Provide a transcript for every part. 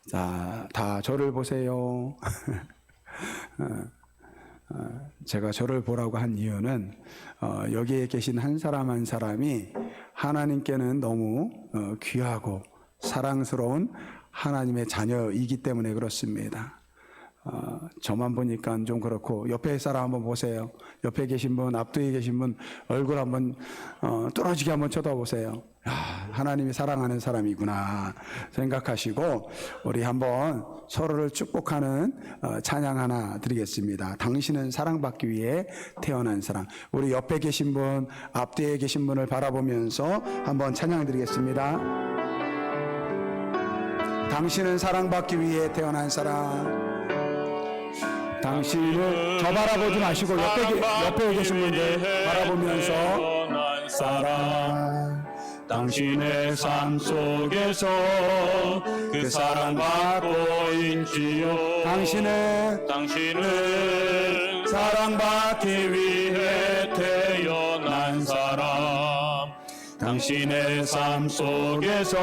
자, 다 저를 보세요. 제가 저를 보라고 한 이유는 여기에 계신 한 사람 한 사람이 하나님께는 너무 귀하고 사랑스러운 하나님의 자녀이기 때문에 그렇습니다. 저만 보니까 좀 그렇고 옆에 사람 한번 보세요. 옆에 계신 분, 앞뒤에 계신 분 얼굴 한번 뚫어지게 한번 쳐다보세요. 하나님이 사랑하는 사람이구나 생각하시고 우리 한번 서로를 축복하는 찬양 하나 드리겠습니다. 당신은 사랑받기 위해 태어난 사람. 우리 옆에 계신 분, 앞뒤에 계신 분을 바라보면서 한번 찬양 드리겠습니다. 당신은 사랑받기 위해 태어난 사람. 당신을 저 바라보지 마시고 옆에 계신 분들 바라보면서 사랑. 당신의 삶 속에서 그 사랑받고 있지요. 당신은 사랑받기 위해 태어난 사람. 당신의 삶 속에서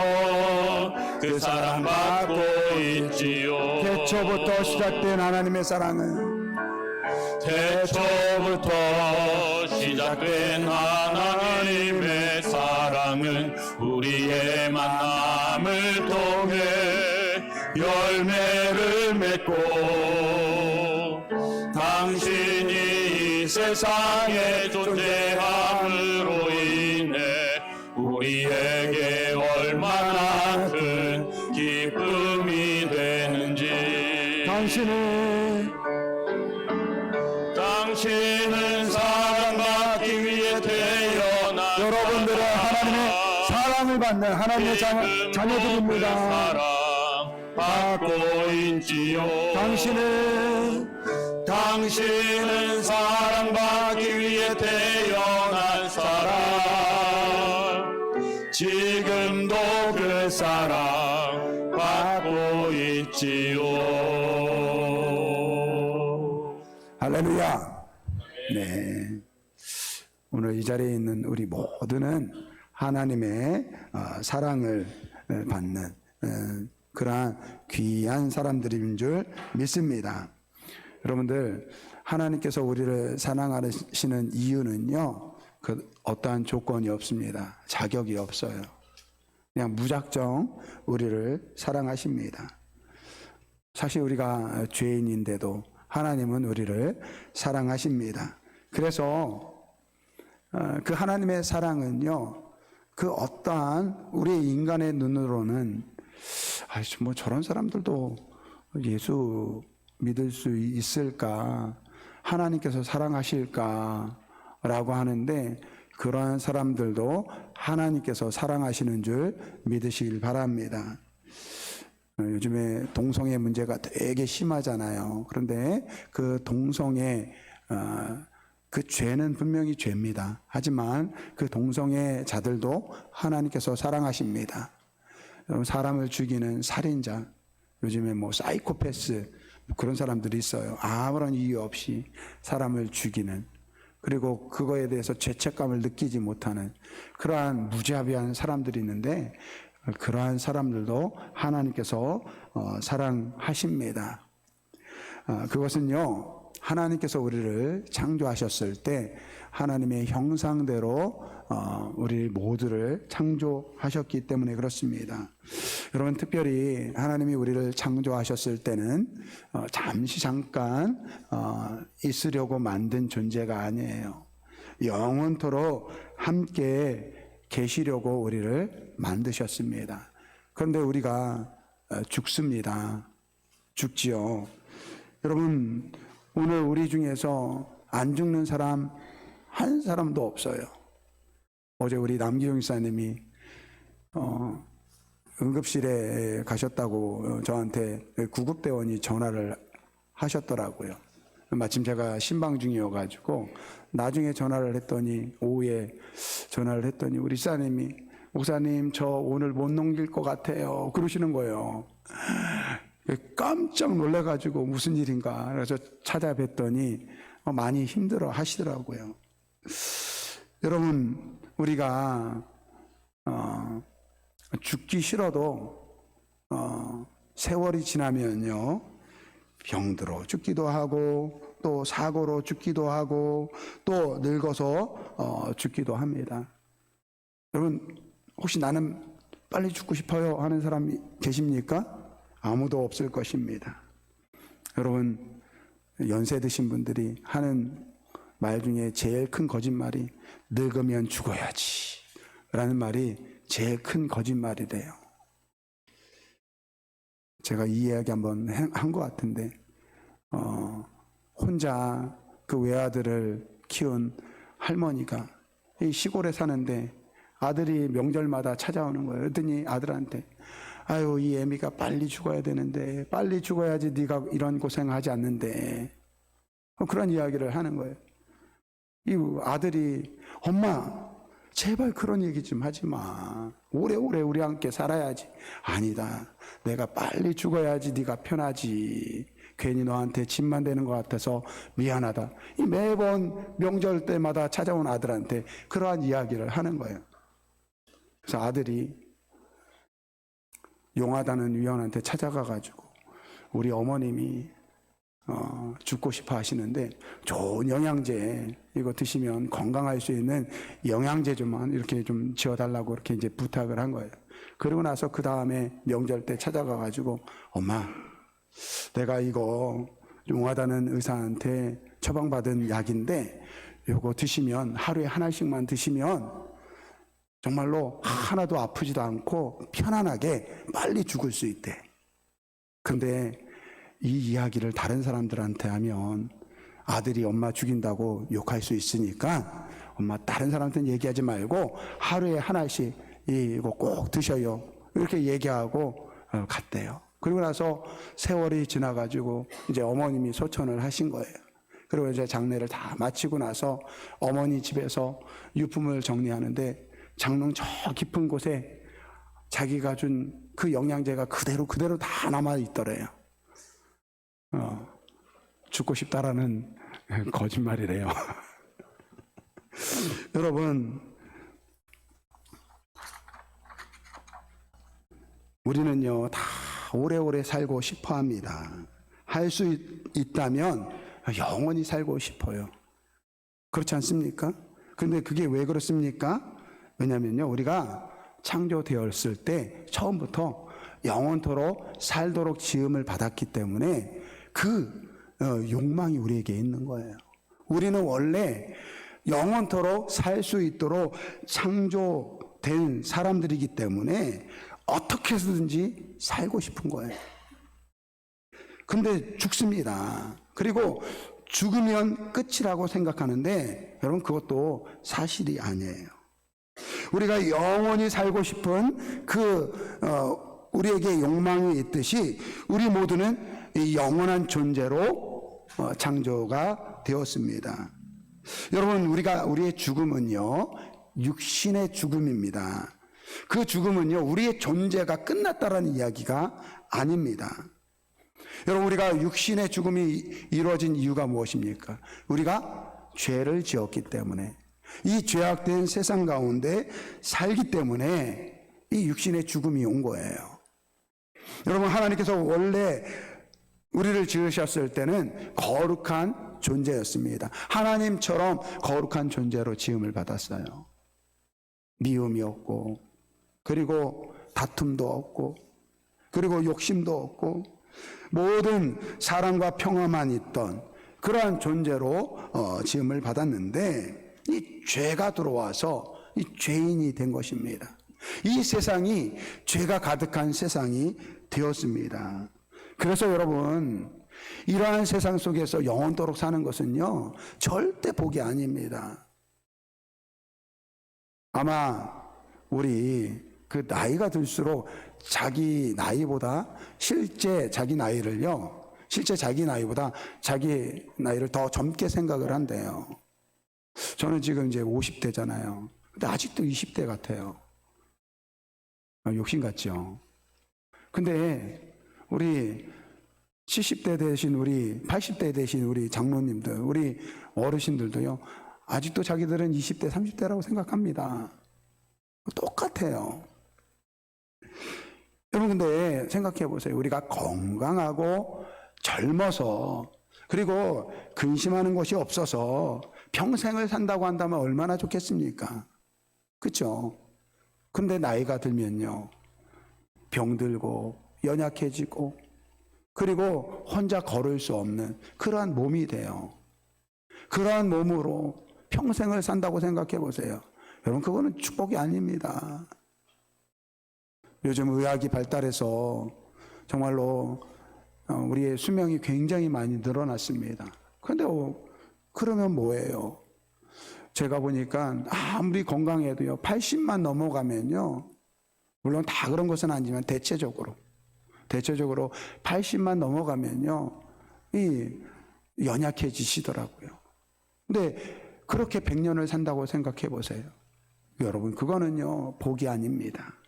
그 사랑받고 있지요. 태초부터 시작된 하나님의 사랑은 하나님의 사랑은 우리의 만남을 통해 열매를 맺고 당신이 이 세상에 존재함으로 인해 우리에게 얼마나 큰 기쁨이 되는지. 당신은 사랑받기 위해 태어난 여러분들은 하나님의 사랑을 받는 하나님의 자녀들입니다. 사랑받고 있지요. 당신은 사랑받기 위해 태어난 사람. 지금도 그 사랑 받고 있지요. 할렐루야. 네. 오늘 이 자리에 있는 우리 모두는 하나님의 사랑을 받는 그러한 귀한 사람들인 줄 믿습니다. 여러분들, 하나님께서 우리를 사랑하시는 이유는요, 그 어떠한 조건이 없습니다. 자격이 없어요. 그냥 무작정 우리를 사랑하십니다. 사실 우리가 죄인인데도 하나님은 우리를 사랑하십니다. 그래서 그 하나님의 사랑은요, 그 어떠한 우리 인간의 눈으로는 뭐 저런 사람들도 예수 믿을 수 있을까, 하나님께서 사랑하실까 라고 하는데, 그러한 사람들도 하나님께서 사랑하시는 줄 믿으시길 바랍니다. 요즘에 동성애 문제가 되게 심하잖아요. 그런데 그 동성애 그 죄는 분명히 죄입니다. 하지만 그 동성애자들도 하나님께서 사랑하십니다. 사람을 죽이는 살인자, 요즘에 뭐 사이코패스 그런 사람들이 있어요. 아무런 이유 없이 사람을 죽이는, 그리고 그거에 대해서 죄책감을 느끼지 못하는 그러한 무자비한 사람들이 있는데, 그러한 사람들도 하나님께서 사랑하십니다. 그것은요, 하나님께서 우리를 창조하셨을 때 하나님의 형상대로 우리 모두를 창조하셨기 때문에 그렇습니다. 여러분, 특별히 하나님이 우리를 창조하셨을 때는 잠깐 있으려고 만든 존재가 아니에요. 영원토록 함께 계시려고 우리를 만드셨습니다. 그런데 우리가 죽습니다. 죽지요. 여러분, 오늘 우리 중에서 안 죽는 사람 한 사람도 없어요. 어제 우리 남기용 목사님이 응급실에 가셨다고 저한테 구급대원이 전화를 하셨더라고요. 마침 제가 신방 중이어가지고 나중에 전화를 했더니, 오후에 전화를 했더니 우리 목사님 저 오늘 못 넘길 것 같아요 그러시는 거예요. 깜짝 놀라가지고 무슨 일인가, 그래서 찾아뵀더니 많이 힘들어 하시더라고요. 여러분, 우리가 죽기 싫어도 세월이 지나면요, 병들어 죽기도 하고 또 사고로 죽기도 하고 또 늙어서 죽기도 합니다. 여러분, 혹시 나는 빨리 죽고 싶어요 하는 사람이 계십니까? 아무도 없을 것입니다. 여러분, 연세 드신 분들이 하는 말 중에 제일 큰 거짓말이 늙으면 죽어야지 라는 말이 제일 큰 거짓말이래요. 제가 이 이야기 한번 한 것 같은데, 혼자 그 외아들을 키운 할머니가 이 시골에 사는데 아들이 명절마다 찾아오는 거예요. 그랬더니 아들한테, 아유, 이 애미가 빨리 죽어야 되는데, 빨리 죽어야지 네가 이런 고생하지 않는데, 그런 이야기를 하는 거예요. 이 아들이, 엄마 제발 그런 얘기 좀 하지 마. 오래오래 우리 함께 살아야지. 아니다, 내가 빨리 죽어야지 네가 편하지. 괜히 너한테 짐만 되는 것 같아서 미안하다. 이 매번 명절 때마다 찾아온 아들한테 그러한 이야기를 하는 거예요. 그래서 아들이 용하다는 위원한테 찾아가가지고 우리 어머님이 죽고 싶어 하시는데 좋은 영양제 이거 드시면 건강할 수 있는 영양제 좀만 이렇게 좀 지어달라고 이렇게 이제 부탁을 한 거예요. 그러고 나서 그 다음에 명절 때 찾아가가지고, 엄마, 내가 이거 용하다는 의사한테 처방받은 약인데 이거 드시면 하루에 하나씩만 드시면 정말로 하나도 아프지도 않고 편안하게 빨리 죽을 수 있대. 근데 이 이야기를 다른 사람들한테 하면 아들이 엄마 죽인다고 욕할 수 있으니까 엄마 다른 사람한테는 얘기하지 말고 하루에 하나씩 이거 꼭 드셔요. 이렇게 얘기하고 갔대요. 그리고 나서 세월이 지나가지고 이제 어머님이 소천을 하신 거예요. 그리고 이제 장례를 다 마치고 나서 어머니 집에서 유품을 정리하는데 장롱 저 깊은 곳에 자기가 준 그 영양제가 그대로 다 남아 있더래요. 죽고 싶다라는 거짓말이래요. 여러분, 우리는요 다 오래오래 살고 싶어 합니다. 할 수 있다면 영원히 살고 싶어요. 그렇지 않습니까? 근데 그게 왜 그렇습니까? 왜냐면요, 우리가 창조되었을 때 처음부터 영원토록 살도록 지음을 받았기 때문에 그 욕망이 우리에게 있는 거예요. 우리는 원래 영원토록 살 수 있도록 창조된 사람들이기 때문에 어떻게 해서든지 살고 싶은 거예요. 근데 죽습니다. 그리고 죽으면 끝이라고 생각하는데 여러분, 그것도 사실이 아니에요. 우리가 영원히 살고 싶은 우리에게 욕망이 있듯이 우리 모두는 이 영원한 존재로 창조가 되었습니다. 여러분, 우리의 죽음은요 육신의 죽음입니다. 그 죽음은요 우리의 존재가 끝났다라는 이야기가 아닙니다. 여러분, 우리가 육신의 죽음이 이루어진 이유가 무엇입니까? 우리가 죄를 지었기 때문에, 이 죄악된 세상 가운데 살기 때문에 이 육신의 죽음이 온 거예요. 여러분, 하나님께서 원래 우리를 지으셨을 때는 거룩한 존재였습니다. 하나님처럼 거룩한 존재로 지음을 받았어요. 미움이 없고, 그리고 다툼도 없고, 그리고 욕심도 없고, 모든 사랑과 평화만 있던 그러한 존재로 지음을 받았는데, 이 죄가 들어와서 이 죄인이 된 것입니다. 이 세상이 죄가 가득한 세상이 되었습니다. 그래서 여러분, 이러한 세상 속에서 영원토록 사는 것은요 절대 복이 아닙니다. 아마 우리 그 나이가 들수록 자기 나이보다 실제 자기 나이를 더 젊게 생각을 한대요. 저는 지금 이제 50대잖아요. 근데 아직도 20대 같아요. 욕심 같죠. 근데 우리 70대 되신 우리 80대 되신 우리 장로님들, 우리 어르신들도요 아직도 자기들은 20대 30대라고 생각합니다. 똑같아요. 여러분 근데 생각해 보세요. 우리가 건강하고 젊어서 그리고 근심하는 것이 없어서 평생을 산다고 한다면 얼마나 좋겠습니까? 그렇죠? 근데 나이가 들면요. 병들고 연약해지고 그리고 혼자 걸을 수 없는 그러한 몸이 돼요. 그러한 몸으로 평생을 산다고 생각해 보세요. 여러분 그거는 축복이 아닙니다. 요즘 의학이 발달해서 정말로 우리의 수명이 굉장히 많이 늘어났습니다. 그런데 그러면 뭐예요? 제가 보니까 아무리 건강해도요 80만 넘어가면요, 물론 다 그런 것은 아니지만 대체적으로 80만 넘어가면요 이 연약해지시더라고요. 근데 그렇게 100년을 산다고 생각해 보세요. 여러분 그거는요 복이 아닙니다.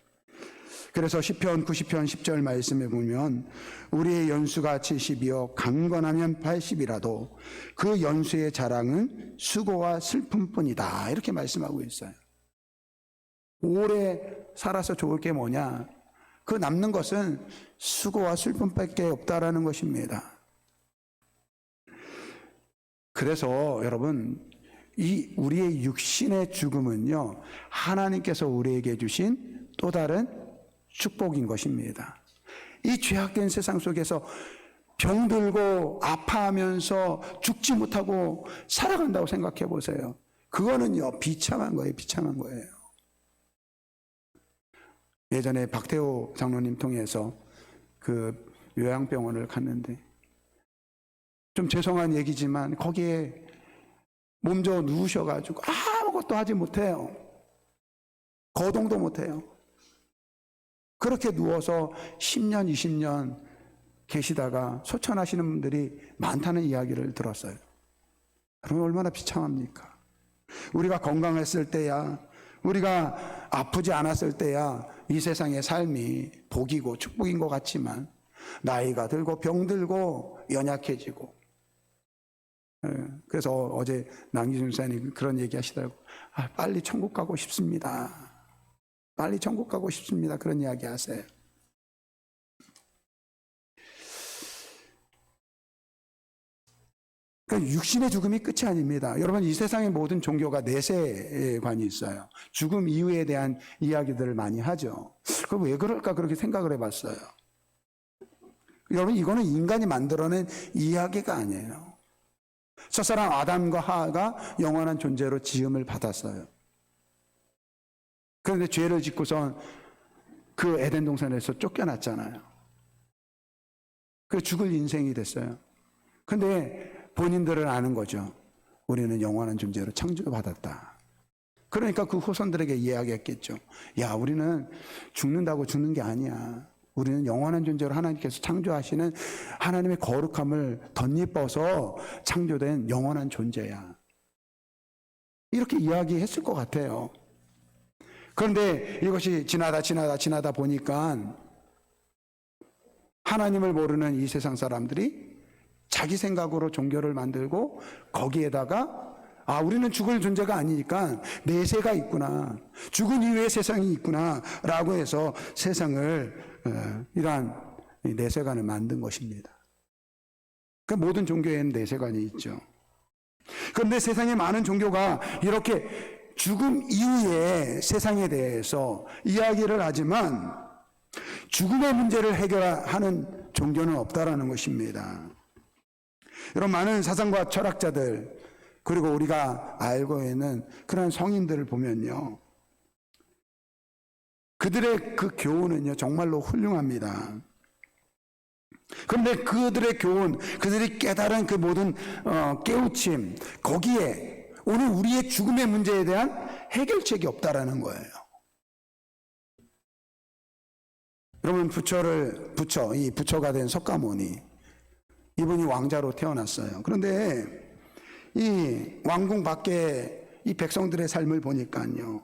그래서 시편 90편 10절 말씀에 보면 우리의 연수가 70이요 강건하면 80이라도 그 연수의 자랑은 수고와 슬픔뿐이다, 이렇게 말씀하고 있어요. 오래 살아서 좋을 게 뭐냐? 그 남는 것은 수고와 슬픔밖에 없다라는 것입니다. 그래서 여러분 이 우리의 육신의 죽음은요 하나님께서 우리에게 주신 또 다른 축복인 것입니다. 이 죄악된 세상 속에서 병들고 아파하면서 죽지 못하고 살아간다고 생각해 보세요. 그거는요 비참한 거예요. 비참한 거예요. 예전에 박태호 장로님 통해서 그 요양병원을 갔는데 좀 죄송한 얘기지만 거기에 몸져 누우셔가지고 아무것도 하지 못해요. 거동도 못해요. 그렇게 누워서 10년, 20년 계시다가 소천하시는 분들이 많다는 이야기를 들었어요. 그러면 얼마나 비참합니까? 우리가 건강했을 때야, 우리가 아프지 않았을 때야 이 세상의 삶이 복이고 축복인 것 같지만 나이가 들고 병들고 연약해지고, 그래서 어제 남기준 목사님 그런 얘기 하시더라고요. 빨리 천국 가고 싶습니다. 빨리 천국 가고 싶습니다. 그런 이야기 하세요. 그러니까 육신의 죽음이 끝이 아닙니다. 여러분 이 세상의 모든 종교가 내세관이 있어요. 죽음 이후에 대한 이야기들을 많이 하죠. 그럼 왜 그럴까 그렇게 생각을 해봤어요. 여러분 이거는 인간이 만들어낸 이야기가 아니에요. 첫사람 아담과 하와가 영원한 존재로 지음을 받았어요. 그런데 죄를 짓고선 그 에덴 동산에서 쫓겨났잖아요. 그 죽을 인생이 됐어요. 근데 본인들은 아는 거죠. 우리는 영원한 존재로 창조받았다. 그러니까 그 후손들에게 이야기했겠죠. 야, 우리는 죽는다고 죽는 게 아니야. 우리는 영원한 존재로 하나님께서 창조하시는 하나님의 거룩함을 덧입어서 창조된 영원한 존재야. 이렇게 이야기했을 것 같아요. 그런데 이것이 지나다 보니까 하나님을 모르는 이 세상 사람들이 자기 생각으로 종교를 만들고 거기에다가 우리는 죽을 존재가 아니니까 내세가 있구나, 죽은 이후에 세상이 있구나 라고 해서 세상을 이러한 내세관을 만든 것입니다. 그러니까 모든 종교에는 내세관이 있죠. 그런데 세상에 많은 종교가 이렇게 죽음 이후에 세상에 대해서 이야기를 하지만 죽음의 문제를 해결하는 종교는 없다라는 것입니다. 여러분 많은 사상과 철학자들 그리고 우리가 알고 있는 그런 성인들을 보면요, 그들의 그 교훈은요 정말로 훌륭합니다. 그런데 그들의 교훈, 그들이 깨달은 그 모든 깨우침, 거기에 오늘 우리의 죽음의 문제에 대한 해결책이 없다라는 거예요. 여러분 이 부처가 된 석가모니, 이분이 왕자로 태어났어요. 그런데 이 왕궁 밖에 이 백성들의 삶을 보니까요,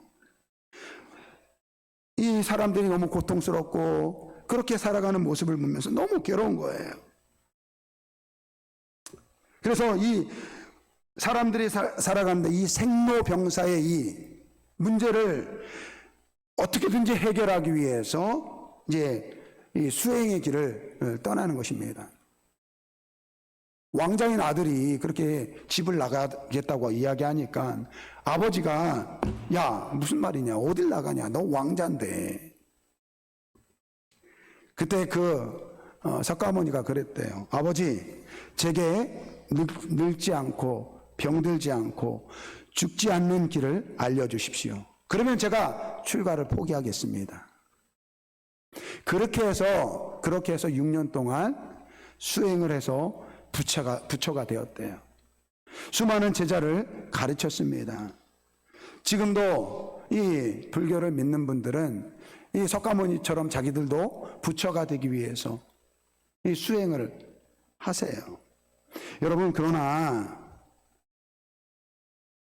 이 사람들이 너무 고통스럽고 그렇게 살아가는 모습을 보면서 너무 괴로운 거예요. 그래서 이 사람들이 살아가는 이 생로병사의 이 문제를 어떻게든지 해결하기 위해서 이제 이 수행의 길을 떠나는 것입니다. 왕자인 아들이 그렇게 집을 나가겠다고 이야기하니까 아버지가 야 무슨 말이냐 어딜 나가냐 너 왕자인데. 그때 석가모니가 그랬대요. 아버지 제게 늙지 않고 병들지 않고 죽지 않는 길을 알려주십시오. 그러면 제가 출가를 포기하겠습니다. 그렇게 해서 6년 동안 수행을 해서 부처가 되었대요. 수많은 제자를 가르쳤습니다. 지금도 이 불교를 믿는 분들은 이 석가모니처럼 자기들도 부처가 되기 위해서 이 수행을 하세요. 여러분, 그러나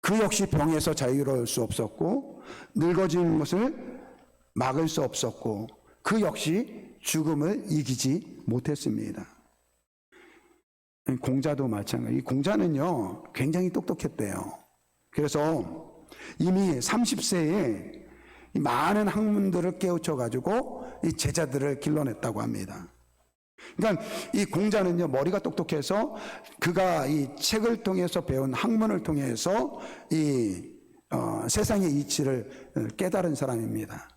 그 역시 병에서 자유로울 수 없었고 늙어지는 것을 막을 수 없었고 그 역시 죽음을 이기지 못했습니다. 공자도 마찬가지. 이 공자는요 굉장히 똑똑했대요. 그래서 이미 30세에 많은 학문들을 깨우쳐 가지고 이 제자들을 길러냈다고 합니다. 그러니까 이 공자는요 머리가 똑똑해서 그가 이 책을 통해서 배운 학문을 통해서 이 세상의 이치를 깨달은 사람입니다.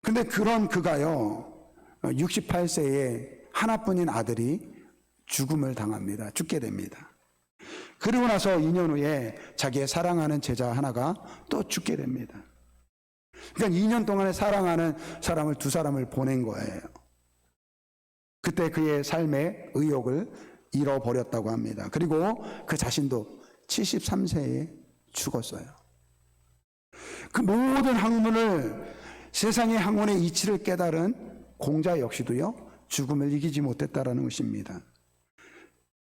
근데 그런 그가요 68세에 하나뿐인 아들이 죽음을 당합니다. 죽게 됩니다. 그리고 나서 2년 후에 자기의 사랑하는 제자 하나가 또 죽게 됩니다. 그러니까 2년 동안에 사랑하는 사람을 두 사람을 보낸 거예요. 그때 그의 삶의 의욕을 잃어버렸다고 합니다. 그리고 그 자신도 73세에 죽었어요. 그 모든 학문을 세상의 학문의 이치를 깨달은 공자 역시도요 죽음을 이기지 못했다라는 것입니다.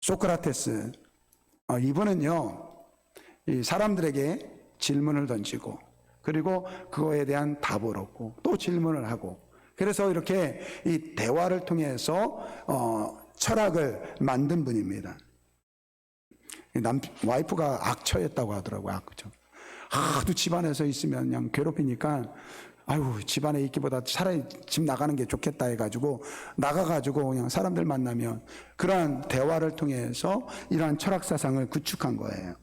소크라테스 이분은요 이 사람들에게 질문을 던지고 그리고 그거에 대한 답을 얻고 또 질문을 하고 그래서 이렇게 이 대화를 통해서 철학을 만든 분입니다. 와이프가 악처였다고 하더라고요. 악처. 하도 집안에서 있으면 그냥 괴롭히니까 아유 집안에 있기보다 차라리 집 나가는 게 좋겠다 해가지고 나가가지고 그냥 사람들 만나면 그러한 대화를 통해서 이러한 철학 사상을 구축한 거예요.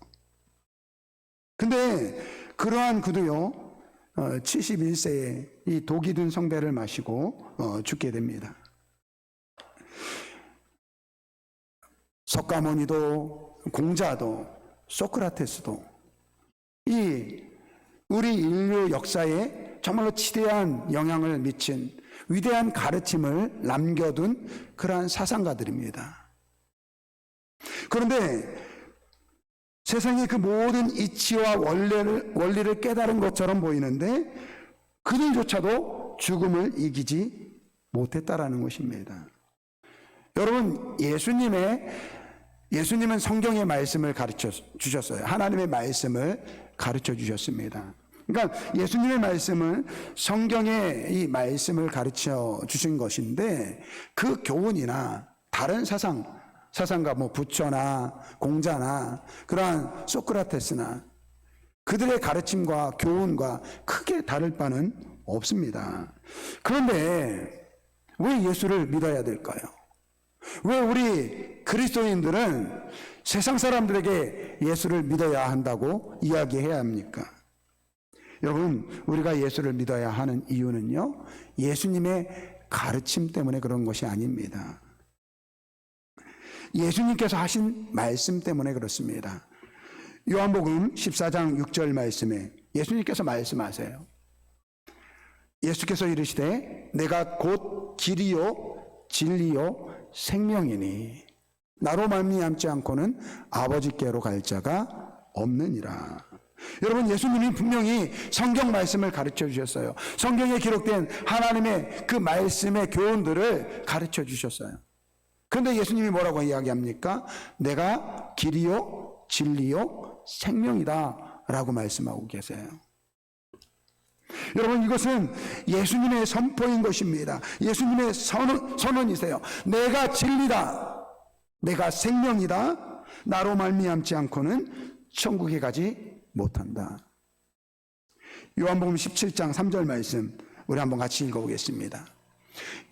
근데 그러한 그도요 71세에 이 독이 든 성배를 마시고 죽게 됩니다. 석가모니도 공자도 소크라테스도 이 우리 인류 역사에 정말로 지대한 영향을 미친 위대한 가르침을 남겨둔 그러한 사상가들입니다. 그런데 세상의 그 모든 이치와 원리를 깨달은 것처럼 보이는데 그들조차도 죽음을 이기지 못했다라는 것입니다. 여러분, 예수님은 성경의 말씀을 가르쳐 주셨어요. 하나님의 말씀을 가르쳐 주셨습니다. 그러니까 예수님의 말씀은 성경의 이 말씀을 가르쳐 주신 것인데 그 교훈이나 다른 사상가 부처나 공자나 그러한 소크라테스나 그들의 가르침과 교훈과 크게 다를 바는 없습니다. 그런데 왜 예수를 믿어야 될까요? 왜 우리 그리스도인들은 세상 사람들에게 예수를 믿어야 한다고 이야기해야 합니까? 여러분, 우리가 예수를 믿어야 하는 이유는요, 예수님의 가르침 때문에 그런 것이 아닙니다. 예수님께서 하신 말씀 때문에 그렇습니다. 요한복음 14장 6절 말씀에 예수님께서 말씀하세요. 예수께서 이르시되 내가 곧 길이요 진리요 생명이니 나로 말미암지 않고는 아버지께로 갈 자가 없느니라. 여러분, 예수님이 분명히 성경 말씀을 가르쳐 주셨어요. 성경에 기록된 하나님의 그 말씀의 교훈들을 가르쳐 주셨어요. 그런데 예수님이 뭐라고 이야기합니까? 내가 길이요 진리요 생명이다 라고 말씀하고 계세요. 여러분, 이것은 예수님의 선포인 것입니다. 예수님의 선언이세요. 내가 진리다, 내가 생명이다, 나로 말미암지 않고는 천국에 가지 못한다. 요한복음 17장 3절 말씀 우리 한번 같이 읽어보겠습니다.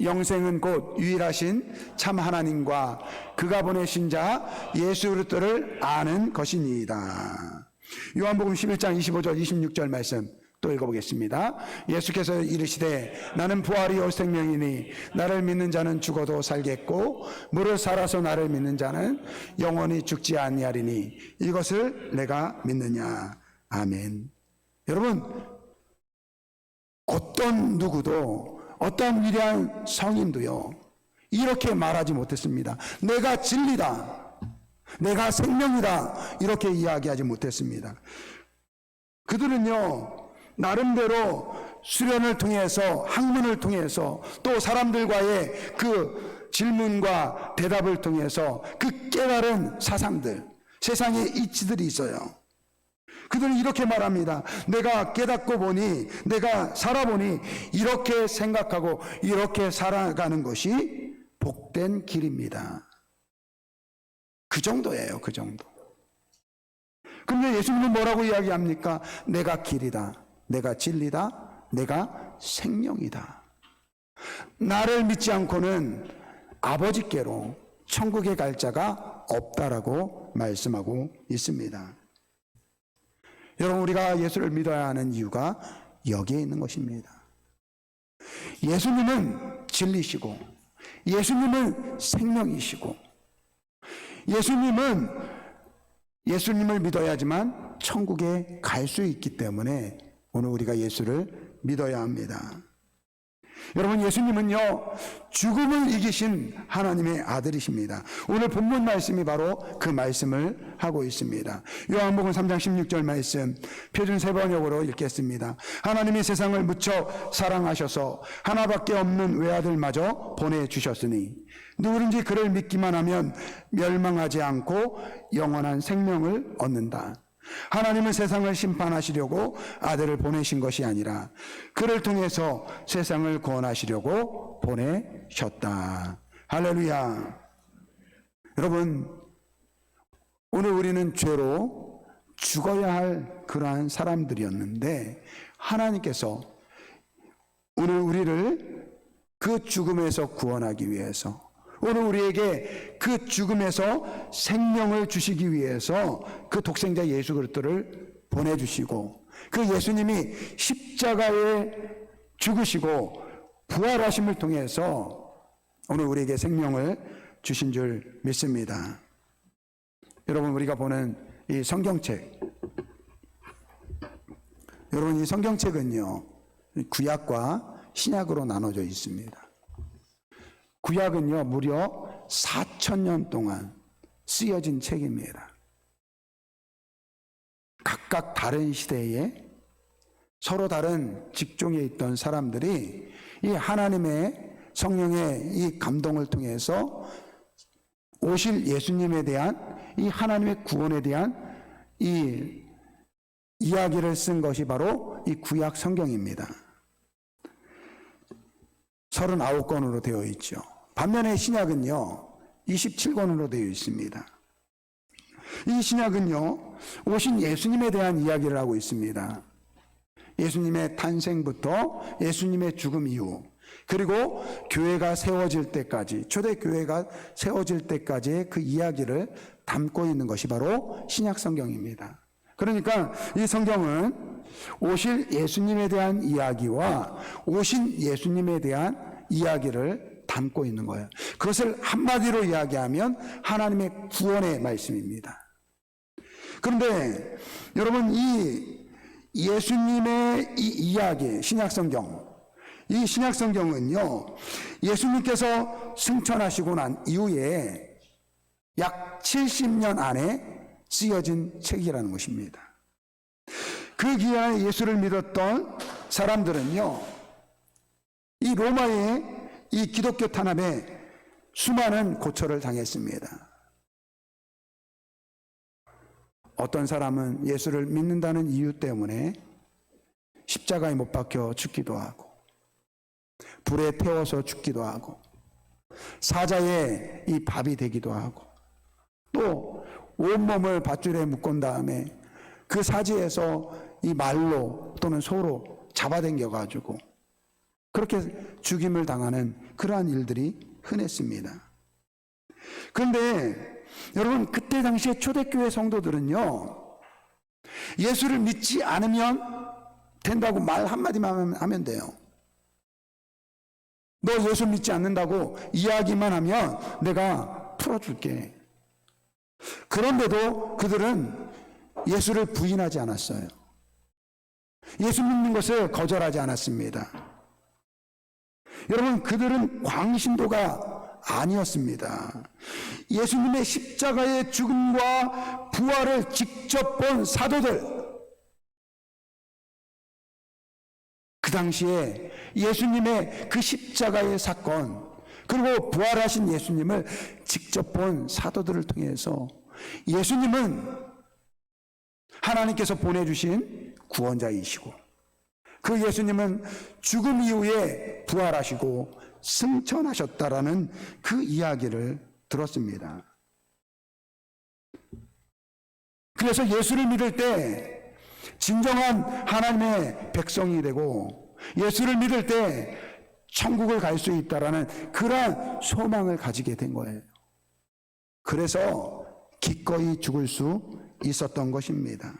영생은 곧 유일하신 참 하나님과 그가 보내신 자 예수 그리스도를 아는 것이니이다. 요한복음 11장 25절 26절 말씀 또 읽어보겠습니다. 예수께서 이르시되 나는 부활이요 생명이니 나를 믿는 자는 죽어도 살겠고 무릇 살아서 나를 믿는 자는 영원히 죽지 아니하리니 이것을 내가 믿느냐. 아멘. 여러분, 어떤 누구도 어떤 위대한 성인도요 이렇게 말하지 못했습니다. 내가 진리다, 내가 생명이다, 이렇게 이야기하지 못했습니다. 그들은요 나름대로 수련을 통해서, 학문을 통해서, 또 사람들과의 그 질문과 대답을 통해서 그 깨달은 사상들, 세상의 이치들이 있어요. 그들은 이렇게 말합니다. 내가 깨닫고 보니, 내가 살아보니 이렇게 생각하고 이렇게 살아가는 것이 복된 길입니다. 그 정도예요, 그 정도. 그런데 예수님은 뭐라고 이야기합니까? 내가 길이다, 내가 진리다, 내가 생명이다. 나를 믿지 않고는 아버지께로 천국에 갈 자가 없다라고 말씀하고 있습니다. 여러분, 우리가 예수를 믿어야 하는 이유가 여기에 있는 것입니다. 예수님은 진리시고, 예수님은 생명이시고, 예수님을 믿어야지만 천국에 갈 수 있기 때문에 오늘 우리가 예수를 믿어야 합니다. 여러분, 예수님은요 죽음을 이기신 하나님의 아들이십니다. 오늘 본문 말씀이 바로 그 말씀을 하고 있습니다. 요한복음 3장 16절 말씀 표준 세번역으로 읽겠습니다. 하나님이 세상을 무척 사랑하셔서 하나밖에 없는 외아들마저 보내주셨으니 누구든지 그를 믿기만 하면 멸망하지 않고 영원한 생명을 얻는다. 하나님은 세상을 심판하시려고 아들을 보내신 것이 아니라 그를 통해서 세상을 구원하시려고 보내셨다. 할렐루야. 여러분, 오늘 우리는 죄로 죽어야 할 그러한 사람들이었는데 하나님께서 오늘 우리를 그 죽음에서 구원하기 위해서, 오늘 우리에게 그 죽음에서 생명을 주시기 위해서 그 독생자 예수 그리스도를 보내주시고, 그 예수님이 십자가에 죽으시고 부활하심을 통해서 오늘 우리에게 생명을 주신 줄 믿습니다. 여러분, 우리가 보는 이 성경책, 여러분, 이 성경책은요 구약과 신약으로 나눠져 있습니다. 구약은요 무려 4,000년 동안 쓰여진 책입니다. 각각 다른 시대에 서로 다른 직종에 있던 사람들이 이 하나님의 성령의 이 감동을 통해서 오실 예수님에 대한 이 하나님의 구원에 대한 이 이야기를 쓴 것이 바로 이 구약 성경입니다. 39권으로 되어 있죠. 반면에 신약은요 27권으로 되어 있습니다. 이 신약은요 오신 예수님에 대한 이야기를 하고 있습니다. 예수님의 탄생부터 예수님의 죽음 이후, 그리고 교회가 세워질 때까지, 초대교회가 세워질 때까지의 그 이야기를 담고 있는 것이 바로 신약 성경입니다. 그러니까 이 성경은 오실 예수님에 대한 이야기와 오신 예수님에 대한 이야기를 담고 있는 거예요. 그것을 한마디로 이야기하면 하나님의 구원의 말씀입니다. 그런데 여러분, 이 예수님의 이 이야기, 신약성경, 이 신약성경은요 예수님께서 승천하시고 난 이후에 약 70년 안에 쓰여진 책이라는 것입니다. 그 기간에 예수를 믿었던 사람들은요 이 로마의 이 기독교 탄압에 수많은 고초를 당했습니다. 어떤 사람은 예수를 믿는다는 이유 때문에 십자가에 못 박혀 죽기도 하고, 불에 태워서 죽기도 하고, 사자의 이 밥이 되기도 하고, 또 온몸을 밧줄에 묶은 다음에 그 사지에서 이 말로 또는 소로 잡아당겨 가지고 그렇게 죽임을 당하는 그러한 일들이 흔했습니다. 그런데 여러분, 그때 당시에 초대교회 성도들은요, 예수를 믿지 않으면 된다고 말 한마디만 하면 돼요. 너 예수 믿지 않는다고 이야기만 하면 내가 풀어줄게. 그런데도 그들은 예수를 부인하지 않았어요. 예수 믿는 것을 거절하지 않았습니다. 여러분, 그들은 광신도가 아니었습니다. 예수님의 십자가의 죽음과 부활을 직접 본 사도들, 그 당시에 예수님의 그 십자가의 사건, 그리고 부활하신 예수님을 직접 본 사도들을 통해서 예수님은 하나님께서 보내주신 구원자이시고, 그 예수님은 죽음 이후에 부활하시고 승천하셨다라는 그 이야기를 들었습니다. 그래서 예수를 믿을 때 진정한 하나님의 백성이 되고, 예수를 믿을 때 천국을 갈 수 있다라는 그러한 소망을 가지게 된 거예요. 그래서 기꺼이 죽을 수 있었던 것입니다.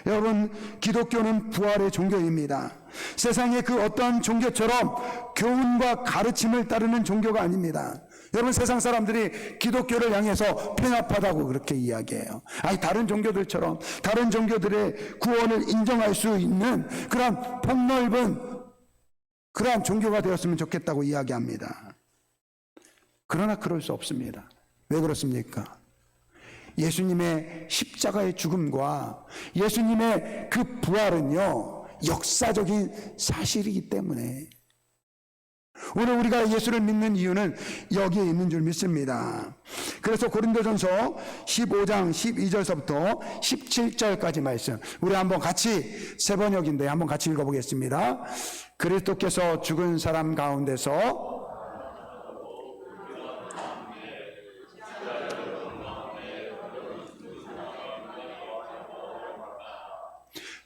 여러분, 기독교는 부활의 종교입니다. 세상의 그 어떠한 종교처럼 교훈과 가르침을 따르는 종교가 아닙니다. 여러분, 세상 사람들이 기독교를 향해서 편협하다고 그렇게 이야기해요. 아니, 다른 종교들처럼 다른 종교들의 구원을 인정할 수 있는 그런 폭넓은 그러한 종교가 되었으면 좋겠다고 이야기합니다. 그러나 그럴 수 없습니다. 왜 그렇습니까? 예수님의 십자가의 죽음과 예수님의 그 부활은요, 역사적인 사실이기 때문에 오늘 우리가 예수를 믿는 이유는 여기에 있는 줄 믿습니다. 그래서 고린도전서 15장 12절서부터 17절까지 말씀, 우리 한번 같이, 세 번역인데 한번 같이 읽어보겠습니다. 그리스도께서 죽은 사람 가운데서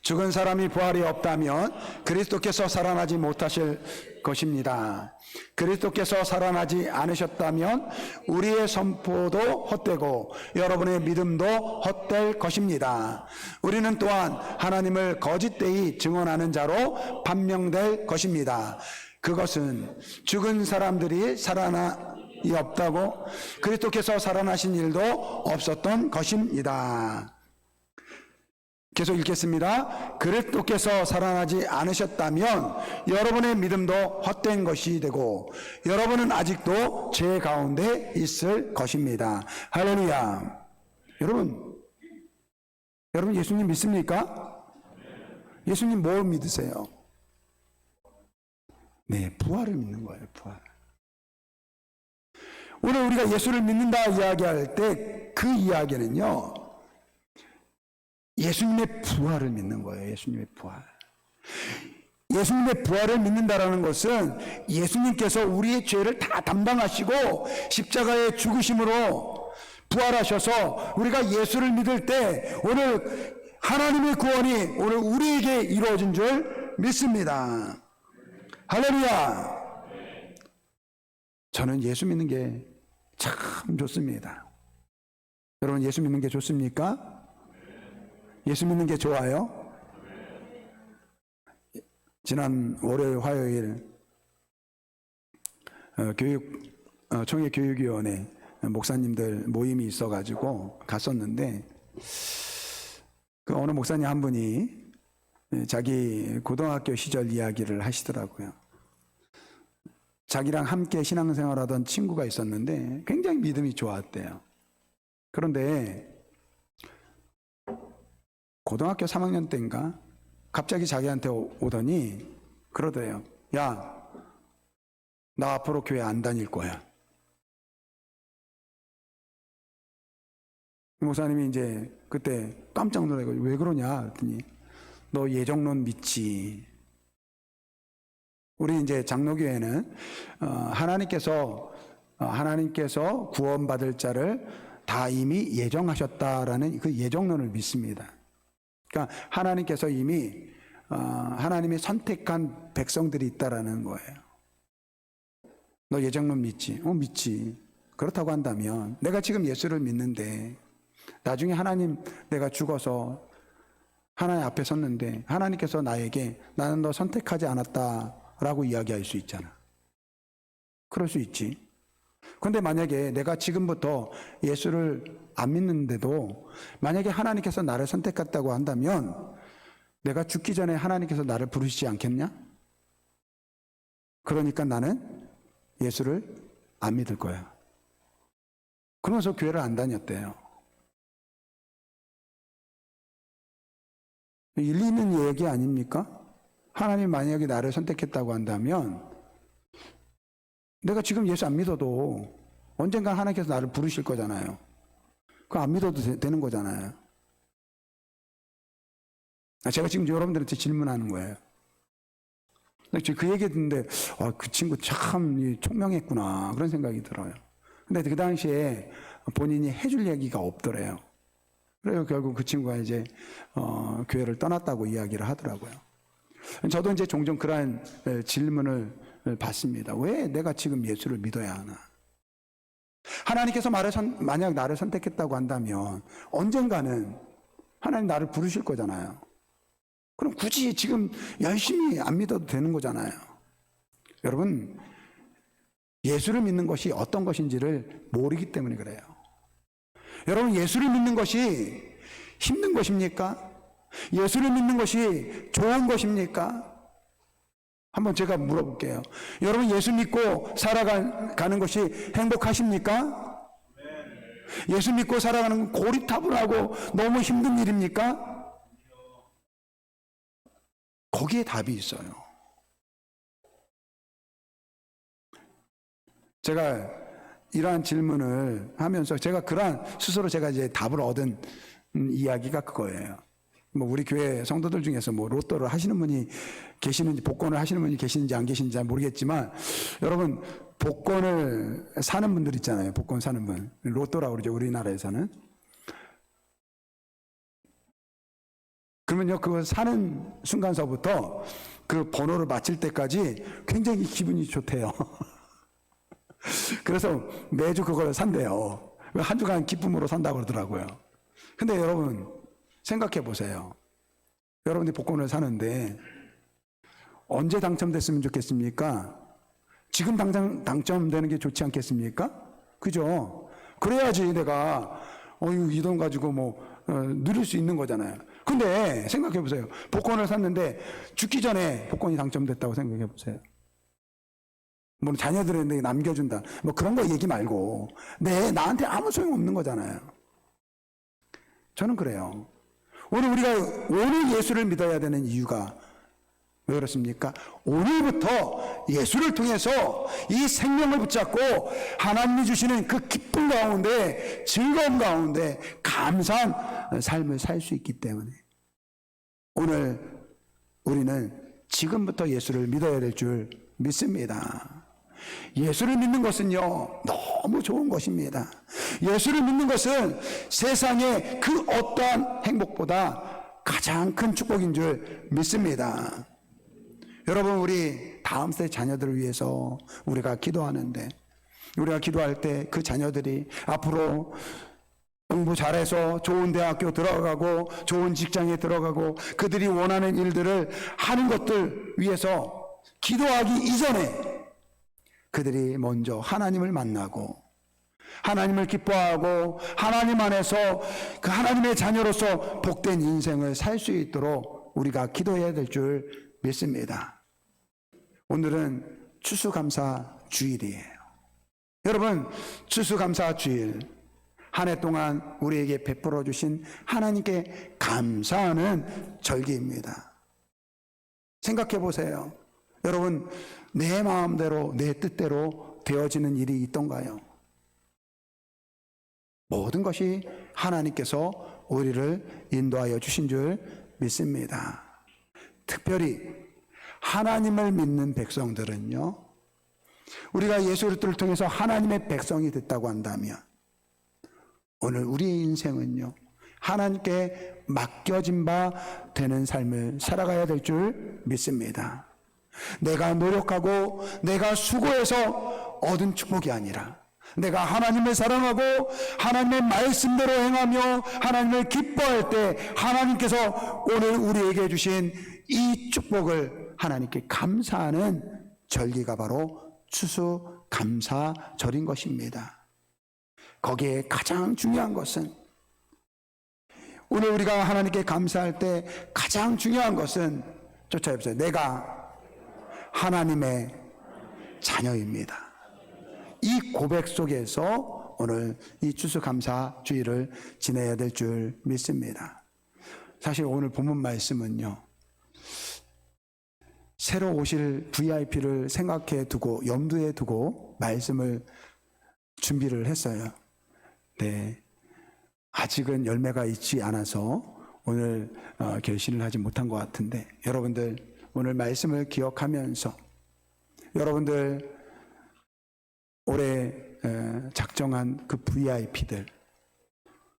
죽은 사람이 부활이 없다면 그리스도께서 살아나지 못하실 것입니다. 그리스도께서 살아나지 않으셨다면 우리의 선포도 헛되고 여러분의 믿음도 헛될 것입니다. 우리는 또한 하나님을 거짓되이 증언하는 자로 판명될 것입니다. 그것은 죽은 사람들이 살아나이 없다고 그리스도께서 살아나신 일도 없었던 것입니다. 계속 읽겠습니다. 그리스도께서 살아나지 않으셨다면 여러분의 믿음도 헛된 것이 되고 여러분은 아직도 죄 가운데 있을 것입니다. 할렐루야. 여러분 예수님 믿습니까? 예수님 뭘 믿으세요? 네, 부활을 믿는 거예요. 부활. 오늘 우리가 예수를 믿는다 이야기할 때 그 이야기는요, 예수님의 부활을 믿는 거예요. 예수님의 부활. 예수님의 부활을 믿는다라는 것은 예수님께서 우리의 죄를 다 담당하시고 십자가의 죽으심으로 부활하셔서 우리가 예수를 믿을 때 오늘 하나님의 구원이 오늘 우리에게 이루어진 줄 믿습니다. 할렐루야. 저는 예수 믿는 게 참 좋습니다. 여러분, 예수 믿는 게 좋습니까? 예수 믿는 게 좋아요? 지난 월요일, 화요일 총회교육위원회 목사님들 모임이 있어가지고 갔었는데, 그 어느 목사님 한 분이 자기 고등학교 시절 이야기를 하시더라고요. 자기랑 함께 신앙생활하던 친구가 있었는데 굉장히 믿음이 좋았대요. 그런데 고등학교 3학년 때인가 갑자기 자기한테 오더니 그러더래요. 야, 나 앞으로 교회 안 다닐 거야. 목사님이 이제 그때 깜짝 놀라고 왜 그러냐 그랬더니 너 예정론 믿지. 우리 이제 장로교회는 하나님께서 구원받을 자를 다 이미 예정하셨다라는 그 예정론을 믿습니다. 그러니까 하나님께서 이미 하나님이 선택한 백성들이 있다라는 거예요. 너 예정론 믿지? 믿지. 그렇다고 한다면 내가 지금 예수를 믿는데 나중에 하나님 내가 죽어서 하나님 앞에 섰는데 하나님께서 나에게 나는 너 선택하지 않았다라고 이야기할 수 있잖아. 그럴 수 있지. 그런데 만약에 내가 지금부터 예수를 안 믿는데도 만약에 하나님께서 나를 선택했다고 한다면 내가 죽기 전에 하나님께서 나를 부르시지 않겠냐? 그러니까 나는 예수를 안 믿을 거야. 그러면서 교회를 안 다녔대요. 일리 있는 얘기 아닙니까? 하나님 만약에 나를 선택했다고 한다면 내가 지금 예수 안 믿어도 언젠가 하나님께서 나를 부르실 거잖아요. 그거 안 믿어도 되는 거잖아요. 제가 지금 여러분들한테 질문하는 거예요. 그 얘기 듣는데 그 친구 참 총명했구나 그런 생각이 들어요. 근데 그 당시에 본인이 해줄 얘기가 없더래요. 그래서 결국 그 친구가 이제 교회를 떠났다고 이야기를 하더라고요. 저도 이제 종종 그러한 질문을 받습니다. 왜 내가 지금 예수를 믿어야 하나? 하나님께서 만약 나를 선택했다고 한다면 언젠가는 하나님 나를 부르실 거잖아요. 그럼 굳이 지금 열심히 안 믿어도 되는 거잖아요. 여러분, 예수를 믿는 것이 어떤 것인지를 모르기 때문에 그래요. 여러분, 예수를 믿는 것이 힘든 것입니까? 예수를 믿는 것이 좋은 것입니까? 한번 제가 물어볼게요. 여러분, 예수 믿고 살아가는 것이 행복하십니까? 예수 믿고 살아가는 건 고리타분하고 너무 힘든 일입니까? 거기에 답이 있어요. 제가 이러한 질문을 하면서 제가 스스로 제가 이제 답을 얻은 이야기가 그거예요. 우리 교회 성도들 중에서 로또를 하시는 분이 계시는지, 복권을 하시는 분이 계시는지 안 계시는지 잘 모르겠지만, 여러분, 복권을 사는 분들 있잖아요. 복권 사는 분. 로또라고 그러죠. 우리나라에서는. 그러면요, 그거 사는 순간서부터 그 번호를 맞힐 때까지 굉장히 기분이 좋대요. 그래서 매주 그걸 산대요. 한 주간 기쁨으로 산다고 그러더라고요. 근데 여러분, 생각해 보세요. 여러분이 복권을 사는데 언제 당첨됐으면 좋겠습니까? 지금 당장 당첨되는 게 좋지 않겠습니까? 그죠? 그래야지 내가 이 돈 가지고 누릴 수 있는 거잖아요. 근데 생각해 보세요. 복권을 샀는데 죽기 전에 복권이 당첨됐다고 생각해 보세요. 자녀들한테 남겨준다. 그런 거 얘기 말고 나한테 아무 소용 없는 거잖아요. 저는 그래요. 오늘 예수를 믿어야 되는 이유가 왜 그렇습니까? 오늘부터 예수를 통해서 이 생명을 붙잡고 하나님이 주시는 그 기쁨 가운데, 즐거움 가운데 감사한 삶을 살 수 있기 때문에 오늘 우리는 지금부터 예수를 믿어야 될 줄 믿습니다. 예수를 믿는 것은요, 너무 좋은 것입니다. 예수를 믿는 것은 세상의 그 어떠한 행복보다 가장 큰 축복인 줄 믿습니다. 여러분, 우리 다음 세대 자녀들을 위해서 우리가 기도하는데, 우리가 기도할 때 그 자녀들이 앞으로 공부 잘해서 좋은 대학교 들어가고 좋은 직장에 들어가고 그들이 원하는 일들을 하는 것들 위해서 기도하기 이전에 그들이 먼저 하나님을 만나고 하나님을 기뻐하고 하나님 안에서 그 하나님의 자녀로서 복된 인생을 살 수 있도록 우리가 기도해야 될 줄 믿습니다. 오늘은 추수감사 주일이에요. 여러분, 추수감사 주일, 한 해 동안 우리에게 베풀어 주신 하나님께 감사하는 절기입니다. 생각해 보세요. 여러분, 내 마음대로 내 뜻대로 되어지는 일이 있던가요? 모든 것이 하나님께서 우리를 인도하여 주신 줄 믿습니다. 특별히 하나님을 믿는 백성들은요, 우리가 예수 그리스도를 통해서 하나님의 백성이 됐다고 한다면 오늘 우리의 인생은요, 하나님께 맡겨진 바 되는 삶을 살아가야 될 줄 믿습니다. 내가 노력하고 내가 수고해서 얻은 축복이 아니라 내가 하나님을 사랑하고 하나님의 말씀대로 행하며 하나님을 기뻐할 때 하나님께서 오늘 우리에게 주신 이 축복을 하나님께 감사하는 절기가 바로 추수감사절인 것입니다. 거기에 가장 중요한 것은, 오늘 우리가 하나님께 감사할 때 가장 중요한 것은, 쫓아보세요. 내가 하나님의 자녀입니다. 이 고백 속에서 오늘 이 추수감사주일을 지내야 될 줄 믿습니다. 사실 오늘 본문 말씀은요, 새로 오실 VIP를 생각해 두고 염두에 두고 말씀을 준비를 했어요. 네, 아직은 열매가 있지 않아서 오늘 결신을 하지 못한 것 같은데, 여러분들 오늘 말씀을 기억하면서 여러분들 올해 작정한 그 VIP들,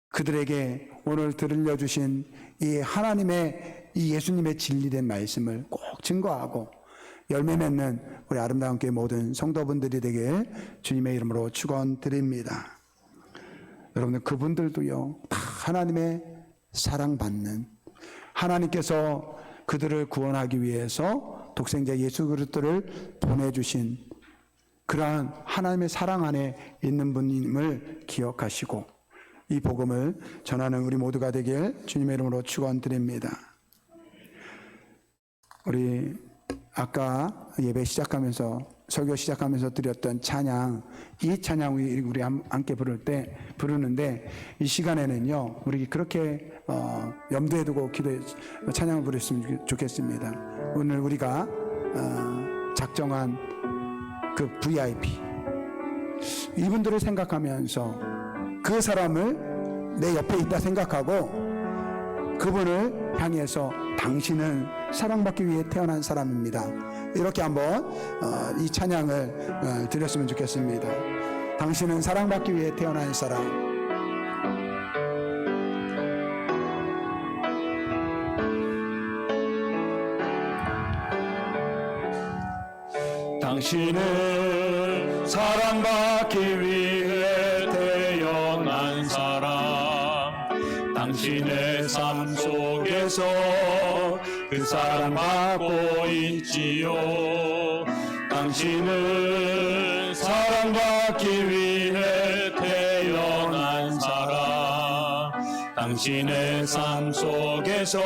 그들에게 오늘 들려주신 이 하나님의 이 예수님의 진리된 말씀을 꼭 증거하고 열매 맺는 우리 아름다운 교회 모든 성도분들이 되길 주님의 이름으로 축원드립니다. 여러분들 그분들도요, 다 하나님의 사랑받는, 하나님께서 그들을 구원하기 위해서 독생자 예수 그리스도를 보내주신 그러한 하나님의 사랑 안에 있는 분임을 기억하시고 이 복음을 전하는 우리 모두가 되길 주님의 이름으로 축원드립니다. 우리 아까 예배 시작하면서, 설교 시작하면서 드렸던 찬양, 이 찬양 우리 함께 부르는데 이 시간에는요, 우리 그렇게 염두에 두고 찬양을 부르셨으면 좋겠습니다. 오늘 우리가 작정한 그 VIP, 이분들을 생각하면서 그 사람을 내 옆에 있다 생각하고 그분을 향해서 당신은 사랑받기 위해 태어난 사람입니다, 이렇게 한번 이 찬양을 드렸으면 좋겠습니다. 당신은 사랑받기 위해 태어난 사람. 당신은 사랑받기 위해 태어난 사람, 당신의 삶 속에서 그 사랑받고 있지요. 당신은 사랑받기 위해 태어난 사람, 당신의 삶 속에서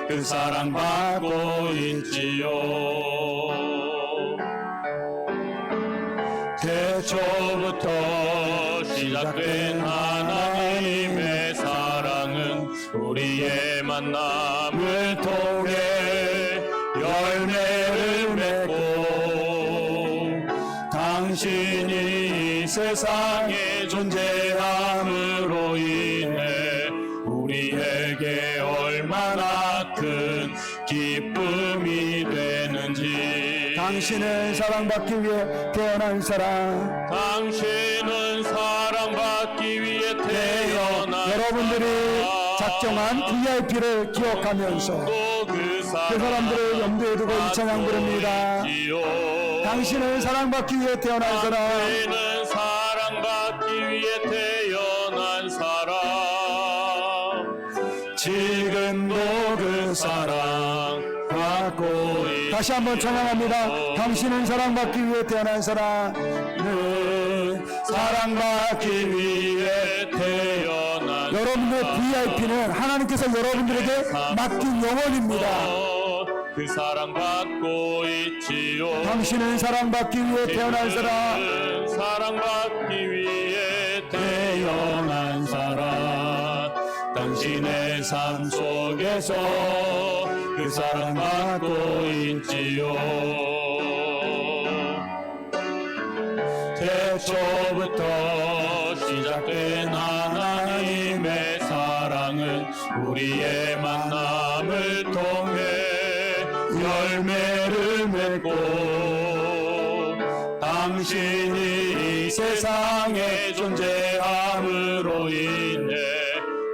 그 사랑받고 있지요. 태초부터 시작된 하나님의 사랑은 우리의 만남을 통해 열매를 맺고, 당신이 세상에 존재함으로 인해 우리에게 얼마나 큰 기쁨이 되는지. 당신은 사랑받기 위해 태어난 사람. 당신은 사랑받기 위해 태어난 여러분들이 작정한 VIP를 기억하면서 그 사람들을 염두에 두고 이 찬양 부릅니다. 당신은 사랑받기 위해 태어난 사람. 당신은 사랑받기 위해 태어난 사람, 지금도 그 사랑 받고 있. 다시 한번 찬양합니다. 당신은 사랑받기 위해 태어난 사람. 사랑받기 위해 태어난 여러분의 VIP는 하나님께서 여러분들에게 맡긴 영혼입니다. 그 사랑받고 있지요. 당신은 사랑받기 위해 태어난 사람. 사랑받기 위해 태어난 사람, 당신의 삶 속에서 그 사랑받고 있지요. 태초부터 시작된 하나님의 사랑은 우리의 만남을 통해 열매를 맺고, 당신이 이 세상에 존재함으로 인해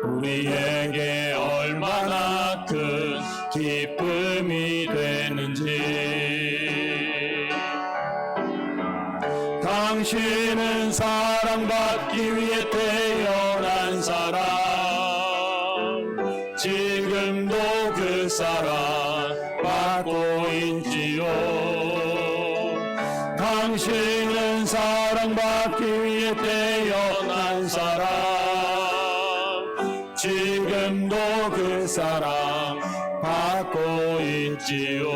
우리 우리에게 얼마나 큰 기쁨이 되는지. 당신은 사랑받기 위해 태어난 사람, 지금도 그 사랑 받고 있지요. 당신은 사랑받기 위해 태어난 사람, 지금도 그 사랑 받고 있지요.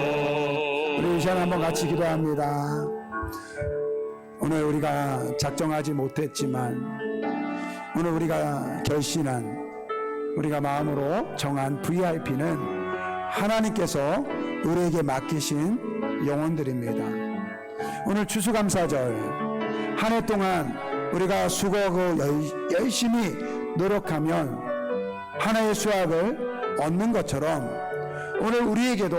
우리 이 시간 한번 같이 기도합니다. 오늘 우리가 작정하지 못했지만 오늘 우리가 결심한, 우리가 마음으로 정한 VIP는 하나님께서 우리에게 맡기신 영혼들입니다. 오늘 추수감사절 한 해 동안 우리가 수고하고 열심히 노력하면 하나의 수확을 얻는 것처럼 오늘 우리에게도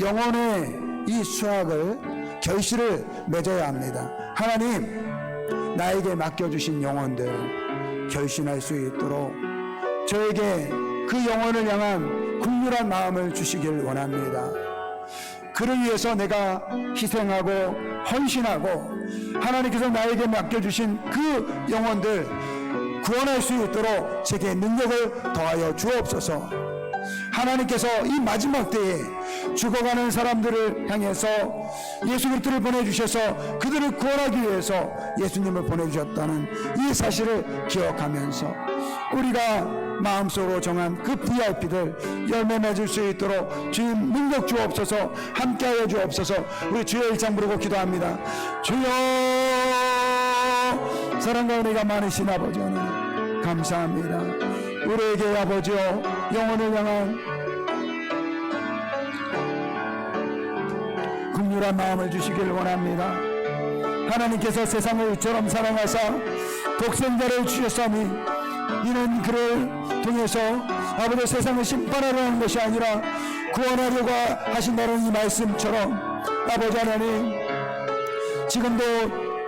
영혼의 이 수확을 결실을 맺어야 합니다. 하나님, 나에게 맡겨주신 영혼들 결신할 수 있도록 저에게 그 영혼을 향한 국률한 마음을 주시길 원합니다. 그를 위해서 내가 희생하고 헌신하고 하나님께서 나에게 맡겨주신 그 영혼들 구원할 수 있도록 제게 능력을 더하여 주옵소서. 하나님께서 이 마지막 때에 죽어가는 사람들을 향해서 예수 그리스도를 보내주셔서 그들을 구원하기 위해서 예수님을 보내주셨다는 이 사실을 기억하면서 우리가 마음속으로 정한 그 VIP들 열매 맺을 수 있도록 주님 능력 주옵소서. 함께하여 주옵소서. 우리 주여 일장 부르고 기도합니다. 주여, 사랑과 은혜가 많으신 아버지 하나님 감사합니다. 우리에게 아버지여 영혼을 향한 긍휼한 마음을 주시길 원합니다. 하나님께서 세상을 이처럼 사랑하사 독생자를 주셨사니 이는 그를 통해서 아버지 세상을 심판하려 하는 것이 아니라 구원하려고 하신다는 이 말씀처럼 아버지 하나님, 지금도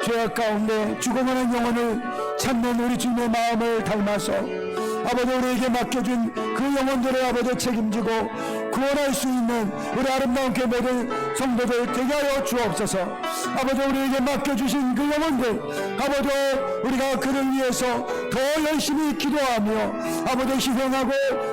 죄악 가운데 죽어가는 영혼을 찾는 우리 주님의 마음을 닮아서 아버지 우리에게 맡겨준 그 영혼들을 아버지 책임지고 구원할 수 있는 우리 아름다운 교회들 성도들 되게 하여 주옵소서. 아버지 우리에게 맡겨주신 그 영혼들 아버지 우리가 그를 위해서 더 열심히 기도하며 아버지 희생하고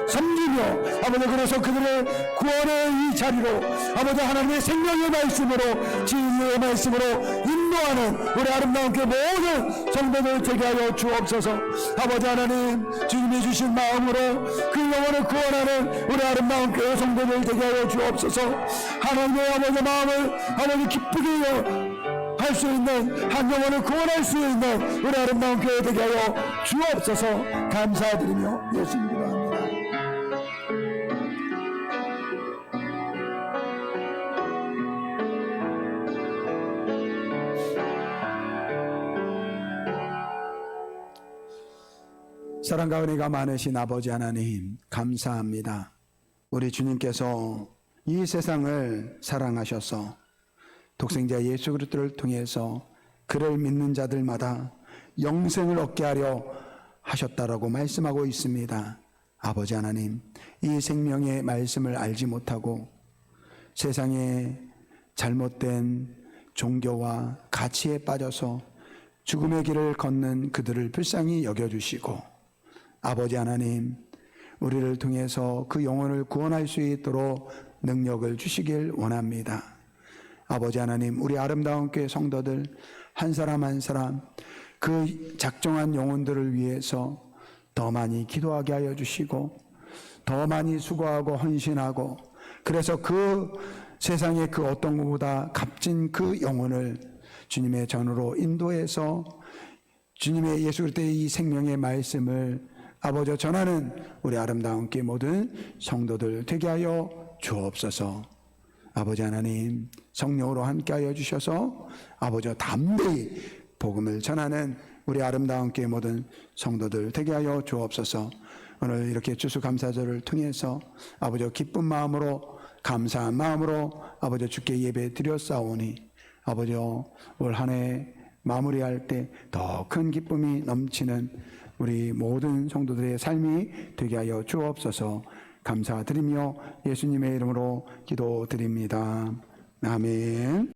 섬기며 아버지 그래서 그들을 구원의 이 자리로 아버지 하나님의 생명의 말씀으로 진리의 말씀으로 인도하는 우리 아름다운 교회 모든 성도들 되게 하여 주옵소서. 아버지 하나님, 주님이 주신 마음으로 그 영혼을 구원하는 우리 아름다운 교회 성도들 되게 하여 주옵소서. 하나님의 아버지 마음을 아버지 기쁘게 할 수 있는 한 영혼을 구원할 수 있는 우리 아름다운 교회 되게 하여 주옵소서. 감사드리며 예수님 기도합니다. 사랑과 은혜가 많으신 아버지 하나님 감사합니다. 우리 주님께서 이 세상을 사랑하셔서 독생자 예수 그리스도를 통해서 그를 믿는 자들마다 영생을 얻게 하려 하셨다라고 말씀하고 있습니다. 아버지 하나님, 이 생명의 말씀을 알지 못하고 세상의 잘못된 종교와 가치에 빠져서 죽음의 길을 걷는 그들을 불쌍히 여겨주시고 아버지 하나님, 우리를 통해서 그 영혼을 구원할 수 있도록 능력을 주시길 원합니다. 아버지 하나님, 우리 아름다운 교회 성도들 한 사람 한 사람 그 작정한 영혼들을 위해서 더 많이 기도하게 하여 주시고 더 많이 수고하고 헌신하고 그래서 그 세상의 그 어떤 것보다 값진 그 영혼을 주님의 전으로 인도해서 주님의 예수 그리스도의 이 생명의 말씀을 아버지 전하는 우리 아름다운 교회 모든 성도들 되게 하여 주옵소서. 아버지 하나님, 성령으로 함께하여 주셔서 아버지 담대히 복음을 전하는 우리 아름다운 교회 모든 성도들 되게 하여 주옵소서. 오늘 이렇게 추수감사절을 통해서 아버지 기쁜 마음으로 감사한 마음으로 아버지 주께 예배 드렸사오니 아버지 올 한 해 마무리할 때 더 큰 기쁨이 넘치는 우리 모든 성도들의 삶이 되게 하여 주옵소서. 감사드리며 예수님의 이름으로 기도드립니다. 아멘.